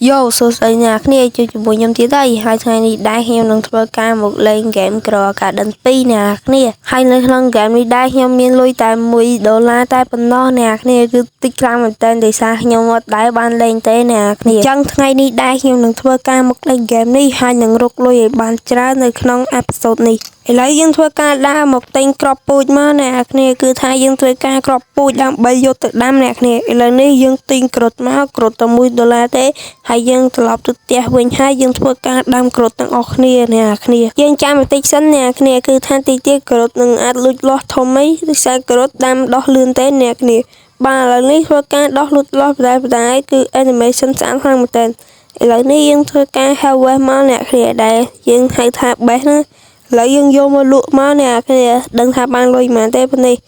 យោសួស្តីអ្នកគ្នាជួយជាមួយខ្ញុំទៀតហើយថ្ងៃនេះដែរខ្ញុំនឹងធ្វើការមកលេងហ្គេម Grow Garden 2 អ្នកគ្នាហើយនៅក្នុងហ្គេមនេះដែរខ្ញុំមានលុយតែ$1តែប៉ុណ្ណោះអ្នកគ្នាគឺតិចខ្លាំងមែនទែនដោយសារខ្ញុំអត់ដែរបានលេងទេអ្នកគ្នាអញ្ចឹងថ្ងៃនេះដែរខ្ញុំនឹងធ្វើការមកលេងហ្គេមនេះហើយនឹងរកលុយឲ្យបានច្រើននៅក្នុងអេពីសូតនេះឥឡូវយើងធ្វើការដើរមកទិញគ្រាប់ពូជមកអ្នកគ្នាគឺថាយើងត្រូវការគ្រាប់ពូជដើម្បីយកទៅដាំអ្នកគ្នាឥឡូវនេះយើងទិញក្រូចមកក្រូចតែ$1ទេហើយយើងត្រឡប់ទៅផ្ទះវិញហើយយើងធ្វើការដាំក្រូចទាំងអស់គ្នាអ្នកគ្នាយើងចាំបន្តិចសិនអ្នកគ្នាគឺថាតិចទៀតក្រូចនឹងអាចលូតលាស់ធំអីដូចសារក្រូចដាំដោះលឿនទេអ្នកគ្នាបាទឥឡូវនេះធ្វើការដោះលូតលាស់បណ្ដាគឺ animation ស្អាតខ្លាំងមែនទែនឥឡូវនេះយើងធ្វើការ harvest មកអ្នកគ្នាដែលយើងហៅថា best ណាឥឡូវយើងយកមកលក់មកអ្នកគ្នាដឹងថាបានលុយប៉ុន្មានទេប៉ុណ្នេះឥ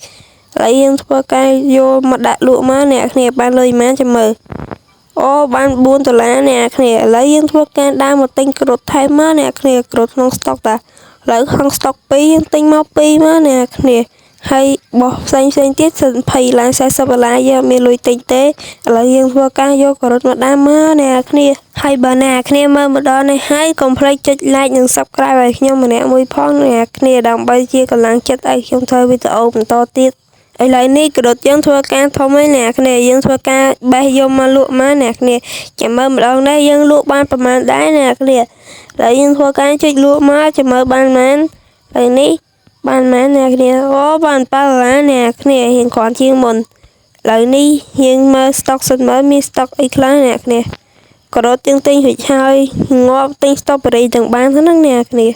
ឡូវយើងធ្វើការយកមកដាក់លក់មកអ្នកគ្នាបានលុយប៉ុន្មានចាំមើលអូបាន$4អ្នកគ្នាឥឡូវយើងធ្វើការដើរមកទិញក្រូចថែមមកអ្នកគ្នាក្រូចក្នុងស្តុកតាឥឡូវក្នុងស្តុក2យើងទិញមក2មកអ្នកគ្នាហើយបោះផ្សេងទៀតសិន$20ឡើង$40យើងមានលុយទិញទេឥឡូវយើងធ្វើការយកក្រូចមកដាំមកអ្នកគ្នាហើយបើអ្នកគ្នាមើលមកដល់នេះហើយកុំភ្លេចចុច like និង subscribe ឲ្យខ្ញុំម្នាក់មួយផងអ្នកគ្នាដើម្បីជាកម្លាំងចិត្តឲ្យខ្ញុំធ្វើវីដេអូបន្តទៀតឥឡូវនេះក្រូចយើងធ្វើការធំហើយអ្នកគ្នាយើងធ្វើការបេះយកមកលក់មកអ្នកគ្នាចាំមើលម្ដងនេះយើងលក់បានប្រហែលដែរអ្នកគ្នាឥឡូវយើងធ្វើការចុចលក់មកចាំមើលបានប៉ុន្មានឥឡូវនេះបានប៉ុន្មានអ្នកគ្នាអូបាន$7អ្នកគ្នារៀងគ្រាន់ជាងមុនឥឡូវនេះយើងមើល stock សិនមើលមាន stock អីខ្លះអ្នកគ្នាក្រូចយើងទិញរួចហើយងាប់ទិញ strawberry ទាំងបានហ្នឹងអ្នកគ្នា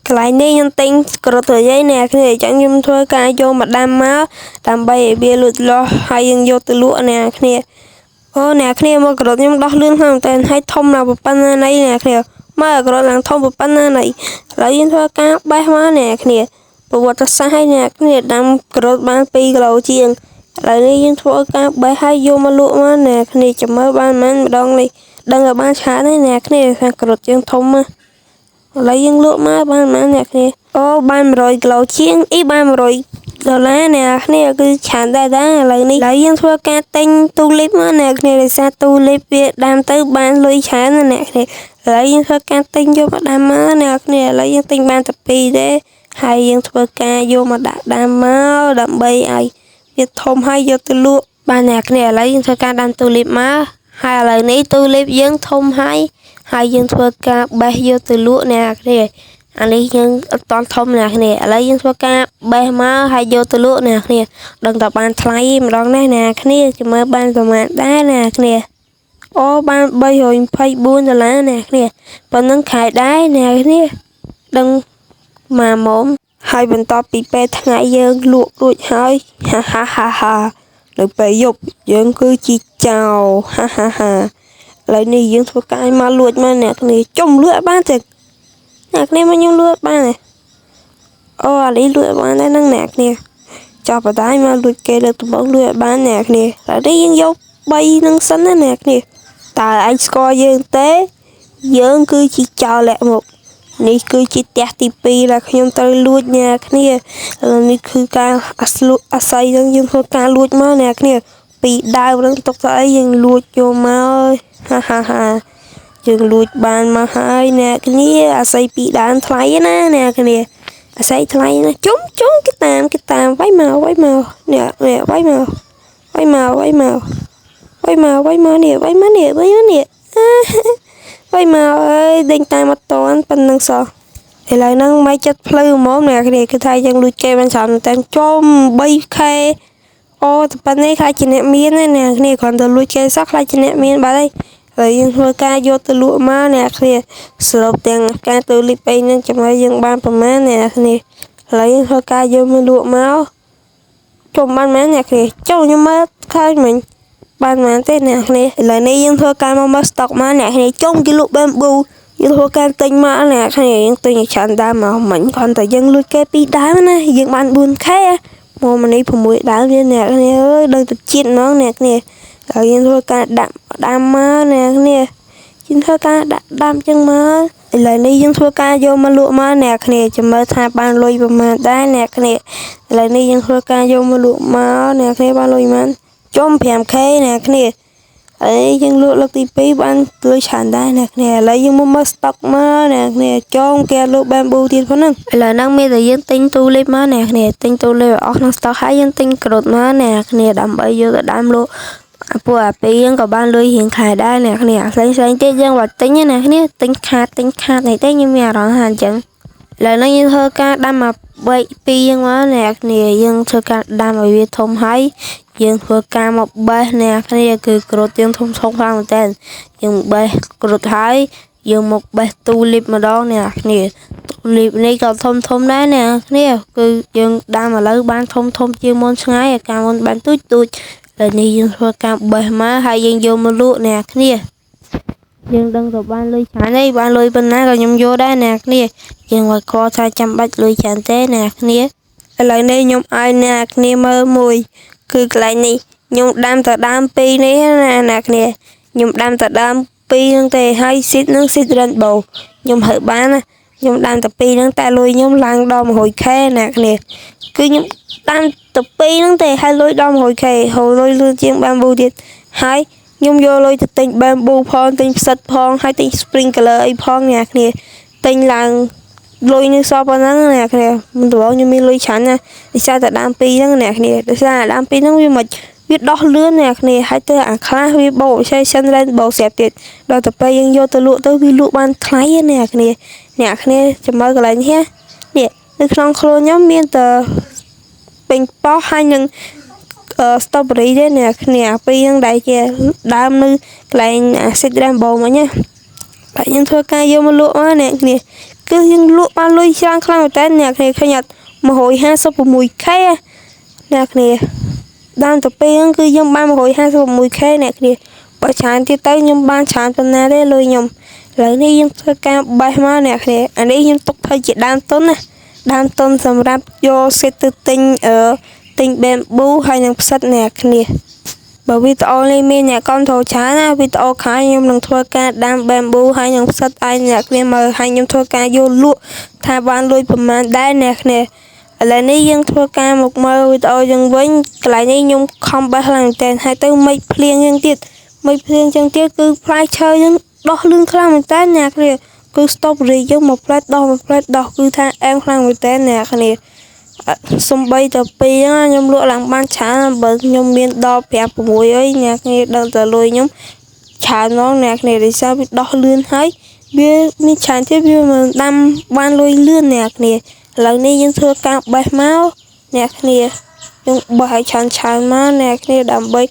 កន្លែងនេះខ្ញុំទិញក្រូចទៅយាយអ្នកគ្នាអញ្ចឹងខ្ញុំធ្វើការយកមកដាំមកដើម្បីឲ្យវាលូតលាស់ហើយយើងយកទៅលក់អ្នកគ្នាអូអ្នកគ្នាមកក្រូចខ្ញុំដោះលឿនខ្លាំងតែឲ្យធំដល់ប៉ុណ្ណាណីអ្នកគ្នាមើលក្រូចឡើងធំប៉ុណ្ណាណីឥឡូវយើងធ្វើការបេះមកអ្នកគ្នាប្រវត្តិសាស្ត្រឲ្យអ្នកគ្នាដាំក្រូចបាន2គីឡូជាងឥឡូវនេះយើងធ្វើការបេះហើយយកមកលក់មកអ្នកគ្នាចាំមើលបានប៉ុន្មានម្ដងនេះដឹងឲ្យបានច្រើនទេអ្នកគ្នាថាក្រូចយើងធំណាឥឡូវយើងលក់មកបានប៉ុន្មានអ្នកគ្នាអូបាន100គីឡូជាងបាន$100អ្នកគ្នាគឺច្រើនដែរឥឡូវនេះយើងធ្វើការទិញទូលីបមកអ្នកគ្នាដោយសារទូលីបវាដាំទៅបានលុយច្រើនណាអ្នកគ្នាឥឡូវយើងធ្វើការទិញយកមកដាំមកអ្នកគ្នាឥឡូវយើងទិញបានតែ2ទេហើយយើងធ្វើការយកមកដាក់ដាំមកដើម្បីឲ្យវាធំហើយយកទៅលក់បានអ្នកគ្នាឥឡូវយើងធ្វើការដាំទូលីបមកហើយឥឡូវនេះទូលីបយើងធំហើយយើងធ្វើការបេះយកទៅលក់អ្នកគ្នាអានេះយើងអត់តន់ធំអ្នកគ្នាឥឡូវយើងធ្វើការបេះមកហើយយកទៅលក់អ្នកគ្នាដឹងតែបានថ្លៃម្ដងនេះអ្នកគ្នាចាំមើលបានប្រហែលដែរអ្នកគ្នាអូបាន$324អ្នកគ្នាប៉ុណ្ណឹងខែដែរអ្នកគ្នាដឹងមកមុំហើយបន្ទាប់ពីពេលថ្ងៃយើងលក់រួចហើយហានៅពេលយប់យើងគឺជាចោរហាឥឡូវនេះយើងធ្វើការមកលួចមកអ្នកគ្នាចុំលួចបានទេអ្នកគ្នាមកខ្ញុំលួចបានទេអូអានេះលួចបានដែរហ្នឹងអ្នកគ្នាចាប់បដាយមកលួចគេលើកដំបូងលួចបានអ្នកគ្នាឥឡូវនេះយើងយក3នឹងសិនណាអ្នកគ្នាតើឯងស្គាល់យើងទេយើងគឺជាចោរលាក់មុខនេះគឺជាផ្ទះទី2ដែលខ្ញុំត្រូវលួចអ្នកគ្នានេះគឺការអាស័យនឹងយើងធ្វើការលួចមកអ្នកគ្នាពីដើមនឹងទុកទៅអីយើងលួចយកមកហាយើងលួចបានមកហើយអ្នកគ្នាអាស័យពីដើមថ្លៃណាអ្នកគ្នាអាស័យថ្លៃណាជុំគេតាមវាយមកអ្នកវាយមកនេះវាយមកអើយដេញតាមអត់តាន់ប៉ុណ្្នឹងសោះឥឡូវហ្នឹងមកចិត្តផ្លូវហ្មងអ្នកគ្នាគឺថាយើងលួចគេបានច្រើនតែចុំ 3k អូតែប៉ុណ្ណេះខ្លាចជាអ្នកមានណាអ្នកគ្នាគ្រាន់តែលួចគេសោះខ្លាចជាអ្នកមានបាត់ហើយយើងធ្វើការយកទៅលក់មកអ្នកគ្នាសរុបទាំងការទៅលីបអីហ្នឹងចាំឲ្យយើងបានប្រមាណអ្នកគ្នាឥឡូវយើងធ្វើការយកមកលក់មកចុំបានមែនអ្នកគ្នាចុះខ្ញុំមើលឃើញមិញបានមែនទេអ្នកគ្នាឥឡូវនេះយើងធ្វើការមក stock មកអ្នកគ្នាចុំគេលក់ bamboo យើងធ្វើការទិញមកអ្នកគ្នាយើងទិញឲ្យច្រើនដើមមកមិញគ្រាន់តែយើងលួចគេ2ដើមណាយើងបាន 4k មកនេះ6ដើមទៀតអ្នកគ្នាអើយដឹងតែជាតិហ្មងអ្នកគ្នាហើយយើងធ្វើការដាក់ដាំមកអ្នកគ្នាយើងធ្វើការដាក់ដាំចឹងមកឥឡូវនេះយើងធ្វើការយកមកលក់មកអ្នកគ្នាចាំមើលថាបានលុយប្រមាណដែរអ្នកគ្នាឥឡូវនេះយើងធ្វើការយកមកលក់មកអ្នកគ្នាបានលុយប៉ុន្មានចុំ 5k អ្នកគ្នាឥ ấy nhưng lụa lực tí pi ban lôi sản đây nè nè lấy nhưng mà mất stock mà nè nè cho kia lụa bamboo tiền phân nâng là năng mê thì dân tinh tu lên mà nè tinh tu lên ở năng stock hay dân tinh cột mà nè đầm bây giờ đam lụa bùa pi dân có ban lôi hiện khai đây nè xanh tết dân vật tính nè tính khát này tết như mẹ đó hàng chẳng là nó như thơ ca đam mà bay pi dân mà nè dân thơ ca đam mà biết thông hay dân thơ ca một bay nè cứ cột dân thông khoang một tên dân bay cột hay dân một bay tulip mà đó nè tulip này còn thông đấy nè cứ dân đam mà lấy ban thông chuyên môn ngay ca môn ban tui là này dân thơ ca bay má hay dân vô mà lụa nè dân đăng tập ban lôi chán đây ban lôi bên này rồi nhom vô đây nè dân ngoài co thay chăm bách lôi chán thế nè lại đây nhom ai nè mơ mùi cứ lại này nhom đam pi này nè nhom đam pi nâng tề hay xít lên bầu nhom hở bán nhom đam tập pi nâng ta lôi nhom lang đom hồi khe nè cứ nhom đam tập pi nâng tề hay lôi đom hồi khe hồi lôi lương chiên bamboo điện hay nhung vô lôi tình bamboo phong tình sắt phong hay tình sprinkler ấy phong nè tình làng lôi như so bằng nè mình đổ như mình lôi chán nè để sao tại đam pi nè để sao đam pi nó như mà biết đo lươn nè hay tới khá với bộ xe chân lên bầu xẹp tiệt đo tập bay dân vô từ lụa tới vi lụa ban thái nè chấm mơ cái này nhé nè được xong khô nhóm miên tờ bình bó hai nhân strawberry đấy nè pi dân đại kia đam nữ lại xịt đam bầu mà nhá tại nhân thua ca vô mà lụa mà nè cứ dân lụa ban lôi sang khăn một tên nè khai nhật mà hồi ha sao mùi khe nè đam tập pi cứ dân ban mà hồi ha sao mùi khe nè bỏ chán thì tới nhưng ban chán tuần nào đấy lôi nhom lại đi dân thua ca bay mà nè anh ấy dân tục thay chỉ đam tôn sầm rap vô sẽ tự tinh ở tinh bamboo hay những sắt nè bởi vì tao lên men nhà con thầu chán á vì tao khai nhom đừng thua ca đam bamboo hay những sắt ai nè mà hay nhom thua ca vô lụa thay ban lôi phần màn đá nè lại ní dân thua ca một mơ vì tao dân với lại ní nhom không bao lần tiền hay tới mấy phiên dân tiết cứ phải chơi dân đo lương khăn một té nè cứ stop rồi chứ một plate đo cứ tha em khăn một té nè xong bây giờ pi á nhom lụa làm ban chán bởi nhom miên đo bẹp mùi ấy nè đang giờ lôi nhom chán nó nè để sao biết đo lươn hay biết mi chán thế biết mà đâm ban lôi lươn nè lần này dân thưa cao bài máu nè nhưng bài chán má nè đầm bay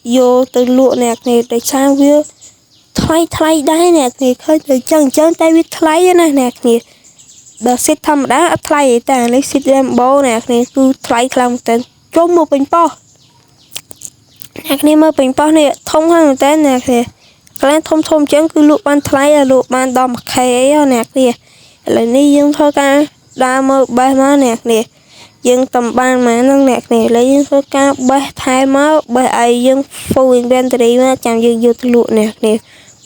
vô từ lụa nè để sang biết thay đây nè khơi từ chân tay biết thay nè đợt xịt thầm đã thay ta lấy xịt đem bố nè cứ thay làm tên trốn một bình po nè mà bình po này thông hơn tên nè cái thông chén cứ lụa ban thay là lụa ban đom khay ấy nè lại đi dân thôi ca đa mơ ba má nè dân tầm ban mà nâng nè lấy dân thôi ca ba thay má ba ai dân phô inventory mà chẳng dân vô lụa nè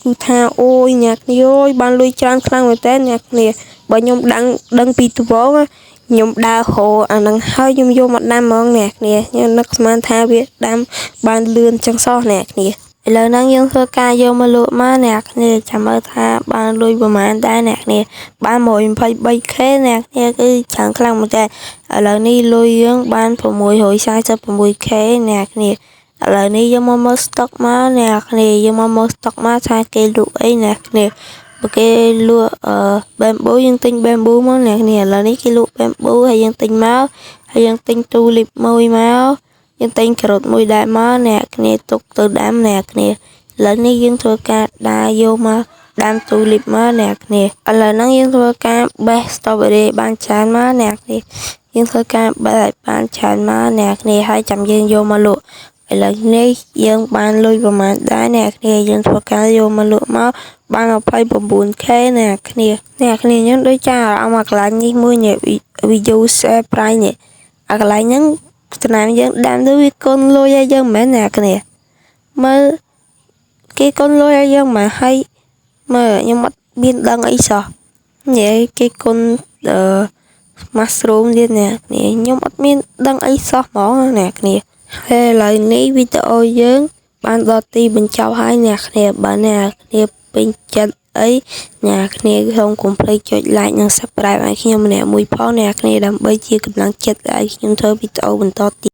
cứ tha ôi nhạc ôi ban lui trang khăn người tên nè bởi nhom đăng pi tu bó á nhom đa hồ năng hơi nhom vô mặt đam mong nè nhưng nó mang tha biết đam ban lươn chẳng so nè lời năng dân thơ ca vô mà lụa má nè chả mơ tha ban lui vào mà đa nè ban mồi phải bay khé nè cứ chẳng khăn một cái lời ni lui dân ban phụ mùi hồi sai cho phụ mùi khé nè lời ni dân mơ stock má nè dân mơ stock má tha cây lụa ấy nè cái lụa bamboo dân tinh bamboo máu nè là ní cái lụa bamboo hay dân tinh máu hay dân tinh tulip môi máu dân tinh cột môi đại máu nè tục từ đám nè là ní dân thua ca đa vô mà đám tulip máu nè là nó dân thua ca bé strawberry ban chán máu nè dân thua ca bé ban chán máu nè 200 dân vô mà lụa là ní dân ban lui vào mà đá nè dân thua ca vô mà lụa máu ban ở phải buồn khé nè những đôi cha ở mặt lại như mua nhẹ video share price nè lại những làm dân đam đối con lôi ra dân mẹ nè mà cái con lôi ra dân mà hay mà nhưng mà biên đăng ấy sao nhẹ cái con mushroom đi nè nhưng mà biên đăng ấy sao mỏ nè hay lại ní video dân បានដល់ទីបញ្ចប់ហើយអ្នកគ្នាបើអ្នកគ្នាពេញចិត្តអីអ្នកគ្នាសូមកុំភ្លេចចុច like និង subscribe ឲ្យខ្ញុំម្នាក់មួយផងអ្នកគ្នាដើម្បីជាកម្លាំងចិត្តឲ្យខ្ញុំធ្វើវីដេអូបន្តទៀត